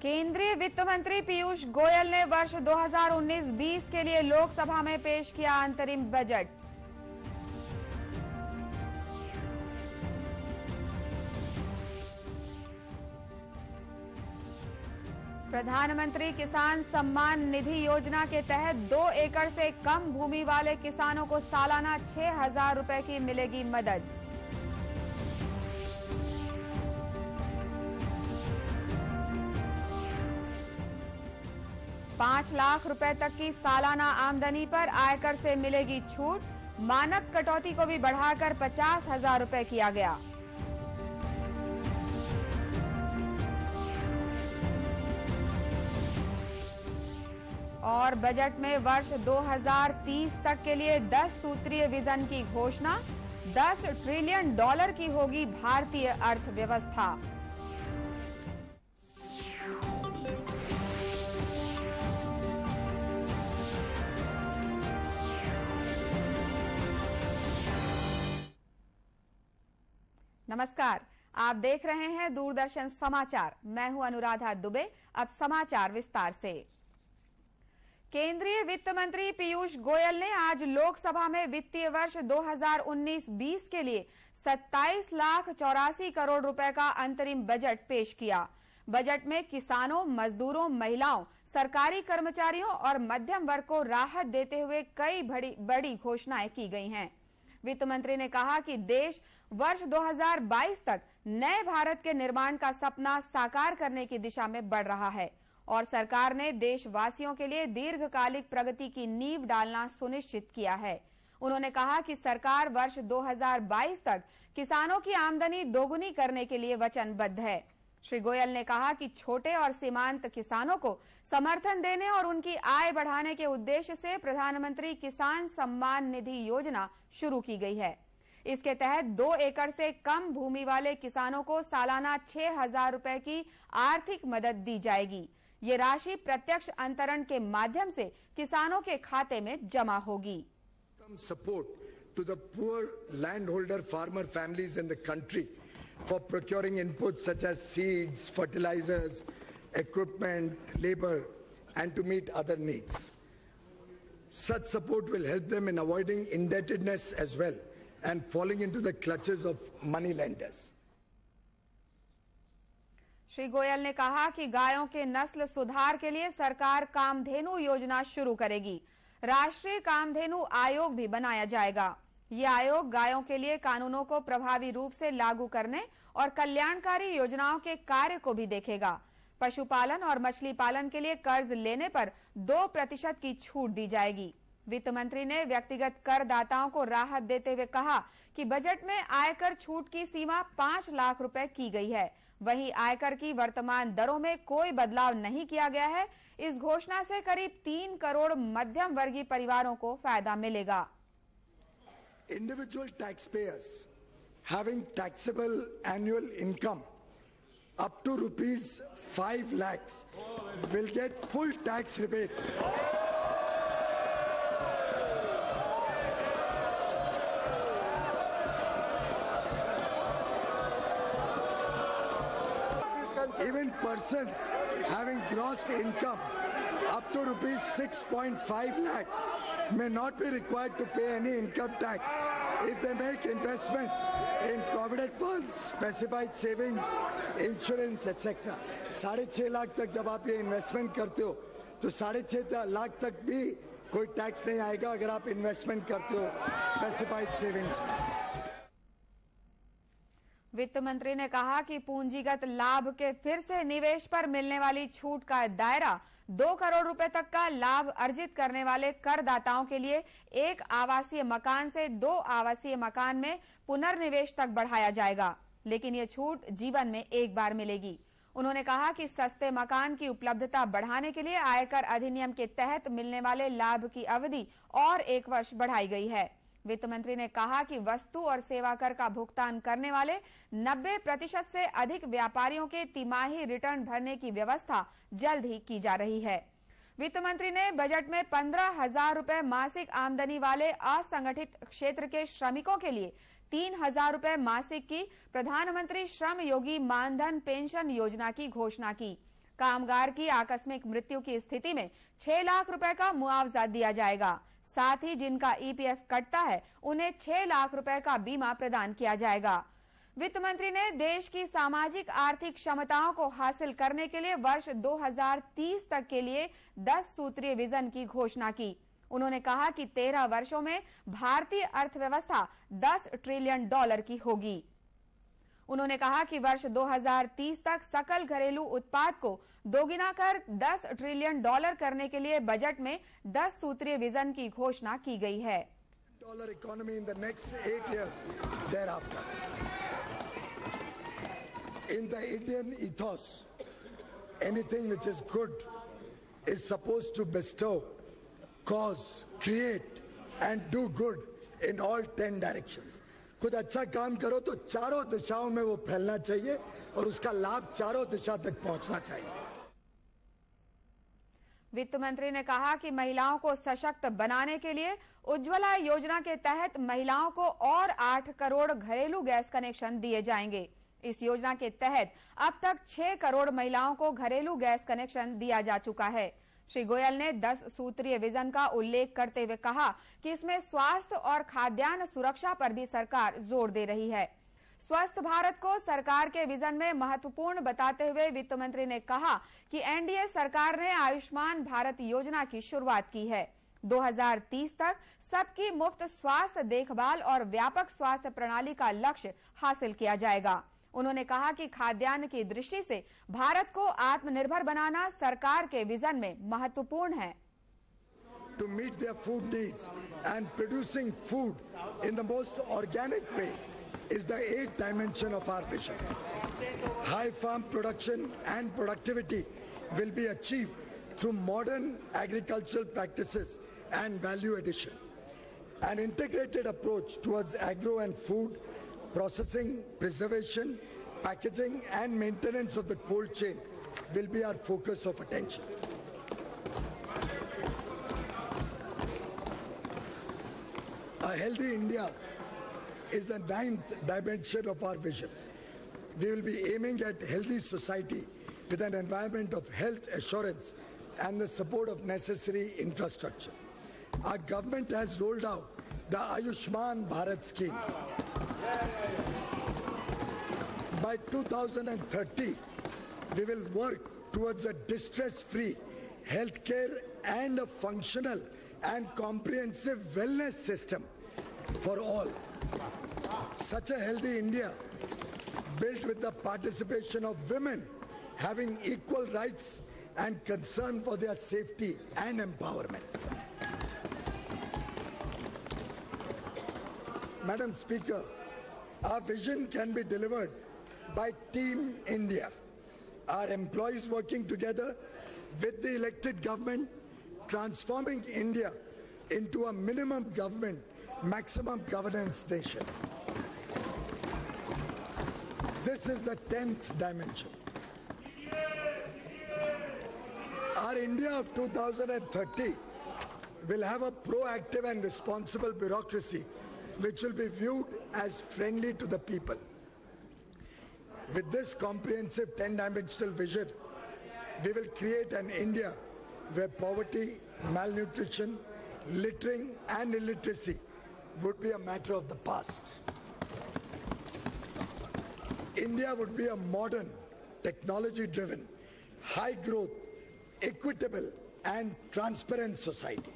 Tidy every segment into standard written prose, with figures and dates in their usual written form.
केंद्रीय वित्त मंत्री पीयूष गोयल ने वर्ष 2019-20 के लिए लोकसभा में पेश किया अंतरिम बजट। प्रधानमंत्री किसान सम्मान निधि योजना के तहत 2 एकड़ से कम भूमि वाले किसानों को सालाना 6,000 रुपए की मिलेगी मदद। ₹5 लाख तक की सालाना आमदनी पर आयकर से मिलेगी छूट। मानक कटौती को भी बढ़ाकर 50,000 रुपए किया गया। और बजट में वर्ष 2030 तक के लिए 10 सूत्रीय विजन की घोषणा। $10 ट्रिलियन की होगी भारतीय अर्थव्यवस्था। नमस्कार, आप देख रहे हैं दूरदर्शन समाचार। मैं हूं अनुराधा दुबे। अब समाचार विस्तार से। केंद्रीय वित्त मंत्री पीयूष गोयल ने आज लोकसभा में वित्तीय वर्ष 2019-20 के लिए 27 लाख 84 करोड़ रुपए का अंतरिम बजट पेश किया। बजट में किसानों, मजदूरों, महिलाओं, सरकारी कर्मचारियों और मध्यम वर्ग को राहत देते हुए कई बड़ी घोषणाएं की गई हैं। वित्त मंत्री ने कहा कि देश वर्ष 2022 तक नए भारत के निर्माण का सपना साकार करने की दिशा में बढ़ रहा है और सरकार ने देशवासियों के लिए दीर्घकालिक प्रगति की नींव डालना सुनिश्चित किया है। उन्होंने कहा कि सरकार वर्ष 2022 तक किसानों की आमदनी दोगुनी करने के लिए वचनबद्ध है। श्री गोयल ने कहा कि छोटे और सीमांत किसानों को समर्थन देने और उनकी आय बढ़ाने के उद्देश्य से प्रधानमंत्री किसान सम्मान निधि योजना शुरू की गई है। इसके तहत 2 एकड़ से कम भूमि वाले किसानों को सालाना 6,000 रुपए की आर्थिक मदद दी जाएगी। ये राशि प्रत्यक्ष अंतरण के माध्यम से किसानों के खाते में जमा होगी। Support to the poor land holder farmer families in the country for procuring inputs such as seeds, fertilizers, equipment, labor, and to meet other needs. Such support will help them in avoiding indebtedness as well and falling into the clutches of money lenders. Shri Goyal ने कहा कि गायों के नस्ल सुधार के लिए सरकार कामधेनु योजना शुरू करेगी। राष्ट्रीय कामधेनु आयोग भी बनाया जाएगा। ये आयोग गायों के लिए कानूनों को प्रभावी रूप से लागू करने और कल्याणकारी योजनाओं के कार्य को भी देखेगा। पशुपालन और मछली पालन के लिए कर्ज लेने पर 2% की छूट दी जाएगी। वित्त मंत्री ने व्यक्तिगत करदाताओं को राहत देते हुए कहा कि बजट में आयकर छूट की सीमा 5 लाख रुपए की गई है। वहीं आयकर की वर्तमान दरों में कोई बदलाव नहीं किया गया है। इस घोषणा से करीब 3 करोड़ मध्यम वर्गीय परिवारों को फायदा मिलेगा। Individual taxpayers having taxable annual income up to ₹5 lakhs will get full tax rebate. Even persons having gross income up to ₹6.5 lakhs may not be required to pay any income tax if they make investments in provident funds, specified savings, insurance, etc. 6.5 lakh तक जब आप ये investment करते हो तो 6.5 लाख तक भी कोई टैक्स नहीं आएगा अगर आप इन्वेस्टमेंट करते हो स्पेसिफाइड सेविंग्स में। वित्त मंत्री ने कहा कि पूंजीगत लाभ के फिर से निवेश पर मिलने वाली छूट का दायरा 2 करोड़ रुपए तक का लाभ अर्जित करने वाले करदाताओं के लिए 1 आवासीय मकान से 2 आवासीय मकान में पुनर्निवेश तक बढ़ाया जाएगा, लेकिन ये छूट जीवन में एक बार मिलेगी। उन्होंने कहा कि सस्ते मकान की उपलब्धता बढ़ाने के लिए आयकर अधिनियम के तहत मिलने वाले लाभ की अवधि और 1 वर्ष बढ़ाई गई है। वित्त मंत्री ने कहा कि वस्तु और सेवा कर का भुगतान करने वाले 90% से अधिक व्यापारियों के तिमाही रिटर्न भरने की व्यवस्था जल्द ही की जा रही है। वित्त मंत्री ने बजट में 15,000 रुपए मासिक आमदनी वाले असंगठित क्षेत्र के श्रमिकों के लिए 3,000 रुपए मासिक की प्रधानमंत्री श्रम योगी मानधन पेंशन योजना की घोषणा की। कामगार की आकस्मिक मृत्यु की स्थिति में 6 लाख रुपए का मुआवजा दिया जाएगा। साथ ही जिनका ईपीएफ कटता है उन्हें 6 लाख रुपए का बीमा प्रदान किया जाएगा। वित्त मंत्री ने देश की सामाजिक आर्थिक क्षमताओं को हासिल करने के लिए वर्ष 2030 तक के लिए 10 सूत्रीय विजन की घोषणा की। उन्होंने कहा कि 13 वर्षों में भारतीय अर्थव्यवस्था $10 ट्रिलियन की होगी। उन्होंने कहा कि वर्ष 2030 तक सकल घरेलू उत्पाद को दोगुना कर $10 ट्रिलियन करने के लिए बजट में 10 सूत्रीय विजन की घोषणा की गई है। Economy in the next 8 years thereafter. In the Indian ethos, anything which is good is supposed to bestow, cause, create and do good in all 10 directions. कुछ अच्छा काम करो तो चारों दिशाओं में वो फैलना चाहिए और उसका लाभ चारों दिशा तक पहुंचना चाहिए। वित्त मंत्री ने कहा कि महिलाओं को सशक्त बनाने के लिए उज्ज्वला योजना के तहत महिलाओं को और 8 करोड़ घरेलू गैस कनेक्शन दिए जाएंगे। इस योजना के तहत अब तक 6 करोड़ महिलाओं को घरेलू गैस कनेक्शन दिया जा चुका है। श्री गोयल ने 10 सूत्रीय विजन का उल्लेख करते हुए कहा कि इसमें स्वास्थ्य और खाद्यान्न सुरक्षा पर भी सरकार जोर दे रही है। स्वस्थ भारत को सरकार के विजन में महत्वपूर्ण बताते हुए वित्त मंत्री ने कहा कि एनडीए सरकार ने आयुष्मान भारत योजना की शुरुआत की है। 2030 तक सबकी मुफ्त स्वास्थ्य देखभाल और व्यापक स्वास्थ्य प्रणाली का लक्ष्य हासिल किया जाएगा। उन्होंने कहा कि खाद्यान्न की दृष्टि से भारत को आत्मनिर्भर बनाना सरकार के विजन में महत्वपूर्ण है। To meet their food needs and producing food in the most organic way is the 8th dimension of our vision. High farm production and productivity will be achieved through modern agricultural practices and value addition. An integrated approach towards agro and food processing, preservation, packaging and maintenance of the cold chain will be our focus of attention. A healthy India is the 9th dimension of our vision. We will be aiming at healthy society with an environment of health assurance and the support of necessary infrastructure. Our government has rolled out the Ayushman Bharat scheme. By 2030, we will work towards a distress-free healthcare and a functional and comprehensive wellness system for all. Such a healthy India, built with the participation of women, having equal rights and concern for their safety and empowerment. Madam Speaker, our vision can be delivered by Team India. Our employees working together with the elected government, transforming India into a minimum government, maximum governance nation. This is the 10th dimension. Our India of 2030 will have a proactive and responsible bureaucracy which will be viewed as friendly to the people. With this comprehensive 10-dimensional vision, we will create an India where poverty, malnutrition, littering and illiteracy would be a matter of the past. India would be a modern, technology-driven, high-growth, equitable and transparent society.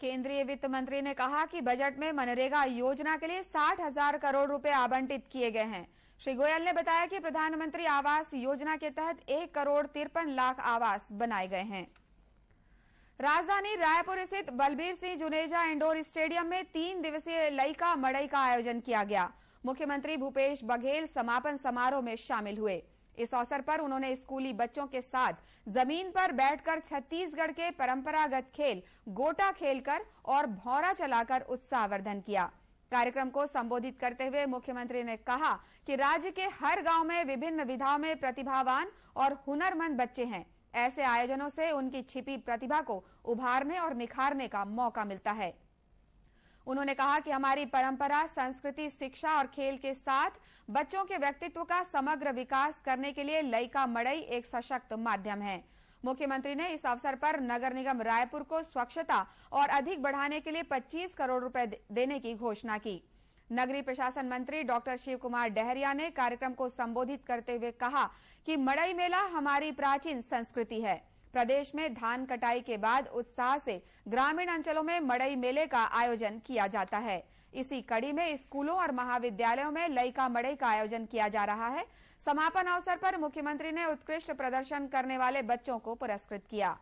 केंद्रीय वित्त मंत्री ने कहा कि budget में मनरेगा योजना के लिए 60,000 करोड़ रुपए आवंटित किए गए हैं। श्री गोयल ने बताया कि प्रधानमंत्री आवास योजना के तहत 1 करोड़ 53 लाख आवास बनाए गए हैं। राजधानी रायपुर स्थित बलबीर सिंह जुनेजा इंडोर स्टेडियम में 3 दिवसीय लइका मड़ई का आयोजन किया गया। मुख्यमंत्री भूपेश बघेल समापन समारोह में शामिल हुए। इस अवसर पर उन्होंने स्कूली बच्चों के साथ जमीन पर बैठकर छत्तीसगढ़ के परंपरागत खेल गोटा खेलकर और भौरा चलाकर उत्साहवर्धन किया। कार्यक्रम को संबोधित करते हुए मुख्यमंत्री ने कहा कि राज्य के हर गांव में विभिन्न विधाओं में प्रतिभावान और हुनरमंद बच्चे हैं। ऐसे आयोजनों से उनकी छिपी प्रतिभा को उभारने और निखारने का मौका मिलता है। उन्होंने कहा कि हमारी परंपरा, संस्कृति, शिक्षा और खेल के साथ बच्चों के व्यक्तित्व का समग्र विकास करने के लिए लइका मड़ई एक सशक्त माध्यम है। मुख्यमंत्री ने इस अवसर पर नगर निगम रायपुर को स्वच्छता और अधिक बढ़ाने के लिए 25 करोड़ रुपए देने की घोषणा की। नगरीय प्रशासन मंत्री डॉक्टर शिव कुमार डहरिया ने कार्यक्रम को संबोधित करते हुए कहा कि मड़ई मेला हमारी प्राचीन संस्कृति है। प्रदेश में धान कटाई के बाद उत्साह से ग्रामीण अंचलों में मड़ई मेले का आयोजन किया जाता है। इसी कड़ी में स्कूलों और महाविद्यालयों में लइका मड़ई का आयोजन किया जा रहा है। समापन अवसर पर मुख्यमंत्री ने उत्कृष्ट प्रदर्शन करने वाले बच्चों को पुरस्कृत किया।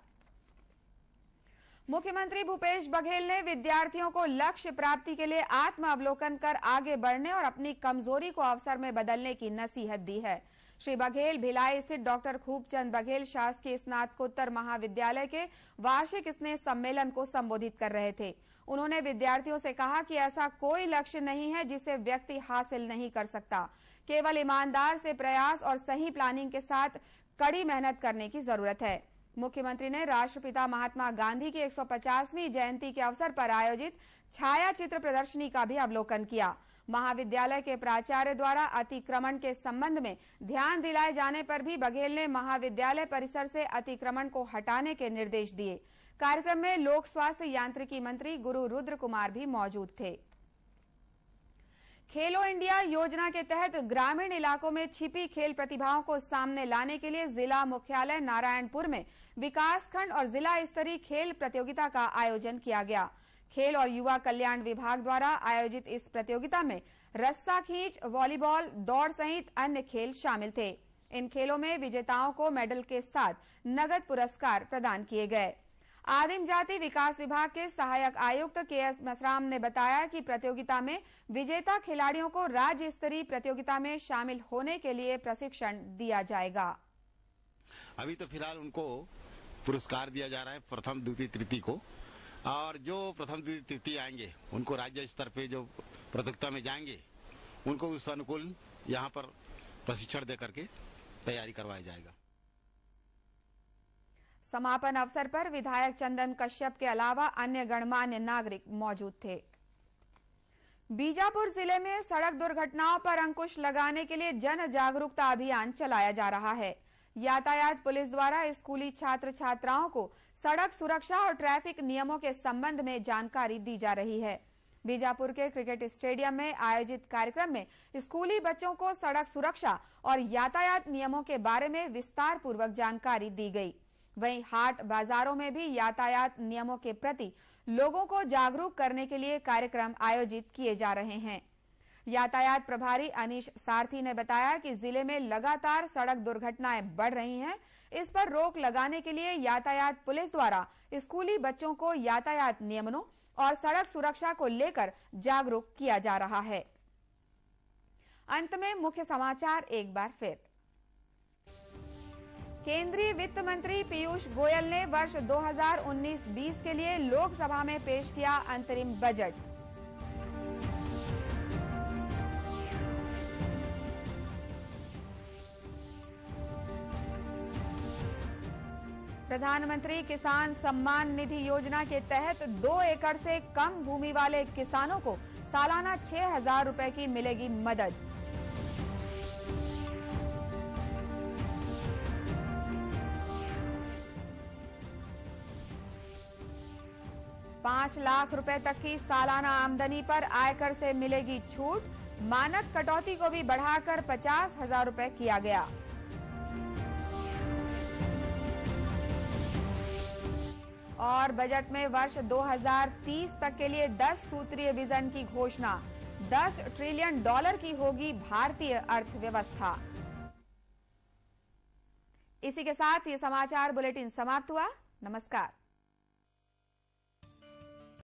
मुख्यमंत्री भूपेश बघेल ने विद्यार्थियों को लक्ष्य प्राप्ति के लिए आत्म अवलोकन कर आगे बढ़ने और अपनी कमजोरी को अवसर में बदलने की नसीहत दी है। श्री बघेल भिलाई स्थित डॉक्टर खूबचंद बघेल शासकीय स्नातकोत्तर महाविद्यालय के वार्षिक स्नेह सम्मेलन को संबोधित कर रहे थे। उन्होंने विद्यार्थियों से कहा कि ऐसा कोई लक्ष्य नहीं है जिसे व्यक्ति हासिल नहीं कर सकता। केवल ईमानदार से प्रयास और सही प्लानिंग के साथ कड़ी मेहनत करने की जरूरत है। मुख्यमंत्री ने राष्ट्रपिता महात्मा गांधी की 150वीं जयंती के अवसर पर आयोजित छाया चित्र प्रदर्शनी का भी अवलोकन किया। महाविद्यालय के प्राचार्य द्वारा अतिक्रमण के संबंध में ध्यान दिलाए जाने पर भी बघेल ने महाविद्यालय परिसर से अतिक्रमण को हटाने के निर्देश दिए। कार्यक्रम में लोक स्वास्थ्य यांत्रिकी मंत्री गुरु रुद्र कुमार भी मौजूद थे। खेलो इंडिया योजना के तहत ग्रामीण इलाकों में छिपी खेल प्रतिभाओं को सामने लाने के लिए जिला मुख्यालय नारायणपुर में विकासखंड और जिला स्तरीय खेल प्रतियोगिता का आयोजन किया गया। खेल और युवा कल्याण विभाग द्वारा आयोजित इस प्रतियोगिता में रस्सा खींच, वॉलीबॉल, दौड़ सहित अन्य खेल शामिल थे। इन खेलों में विजेताओं को मेडल के साथ नगद पुरस्कार प्रदान किए गए। आदिम जाति विकास विभाग के सहायक आयुक्त के.एस. मसराम ने बताया कि प्रतियोगिता में विजेता खिलाड़ियों को राज्य स्तरीय प्रतियोगिता में शामिल होने के लिए प्रशिक्षण दिया जाएगा। अभी तो फिलहाल उनको पुरस्कार दिया जा रहा है प्रथम, द्वितीय, तृतीय को, और जो प्रथम, द्वितीय, तृतीय आएंगे उनको राज्य स्तर पे जो प्रतियोगिता में जाएंगे उनको उस अनुकूल यहाँ पर प्रशिक्षण दे करके तैयारी करवाया जाएगा। समापन अवसर पर विधायक चंदन कश्यप के अलावा अन्य गणमान्य नागरिक मौजूद थे। बीजापुर जिले में सड़क दुर्घटनाओं पर अंकुश लगाने के लिए जन जागरूकता अभियान चलाया जा रहा है। यातायात पुलिस द्वारा स्कूली छात्र छात्राओं को सड़क सुरक्षा और ट्रैफिक नियमों के संबंध में जानकारी दी जा रही है। बीजापुर के क्रिकेट स्टेडियम में आयोजित कार्यक्रम में स्कूली बच्चों को सड़क सुरक्षा और यातायात नियमों के बारे में विस्तार पूर्वक जानकारी दी गई। वहीं हाट बाजारों में भी यातायात नियमों के प्रति लोगों को जागरूक करने के लिए कार्यक्रम आयोजित किए जा रहे हैं। यातायात प्रभारी अनीश सारथी ने बताया कि जिले में लगातार सड़क दुर्घटनाएं बढ़ रही हैं। इस पर रोक लगाने के लिए यातायात पुलिस द्वारा स्कूली बच्चों को यातायात नियमों और सड़क सुरक्षा को लेकर जागरूक किया जा रहा है। अंत में मुख्य समाचार एक बार फिर। केंद्रीय वित्त मंत्री पीयूष गोयल ने वर्ष 2019-20 के लिए लोकसभा में पेश किया अंतरिम बजट। प्रधानमंत्री किसान सम्मान निधि योजना के तहत 2 एकड़ से कम भूमि वाले किसानों को सालाना 6,000 रुपए की मिलेगी मदद। ₹5 लाख तक की सालाना आमदनी पर आयकर से मिलेगी छूट। मानक कटौती को भी बढ़ाकर 50,000 रुपए किया गया। और बजट में वर्ष 2030 तक के लिए 10 सूत्रीय विजन की घोषणा। $10 ट्रिलियन की होगी भारतीय अर्थव्यवस्था। इसी के साथ ये समाचार बुलेटिन समाप्त हुआ। नमस्कार।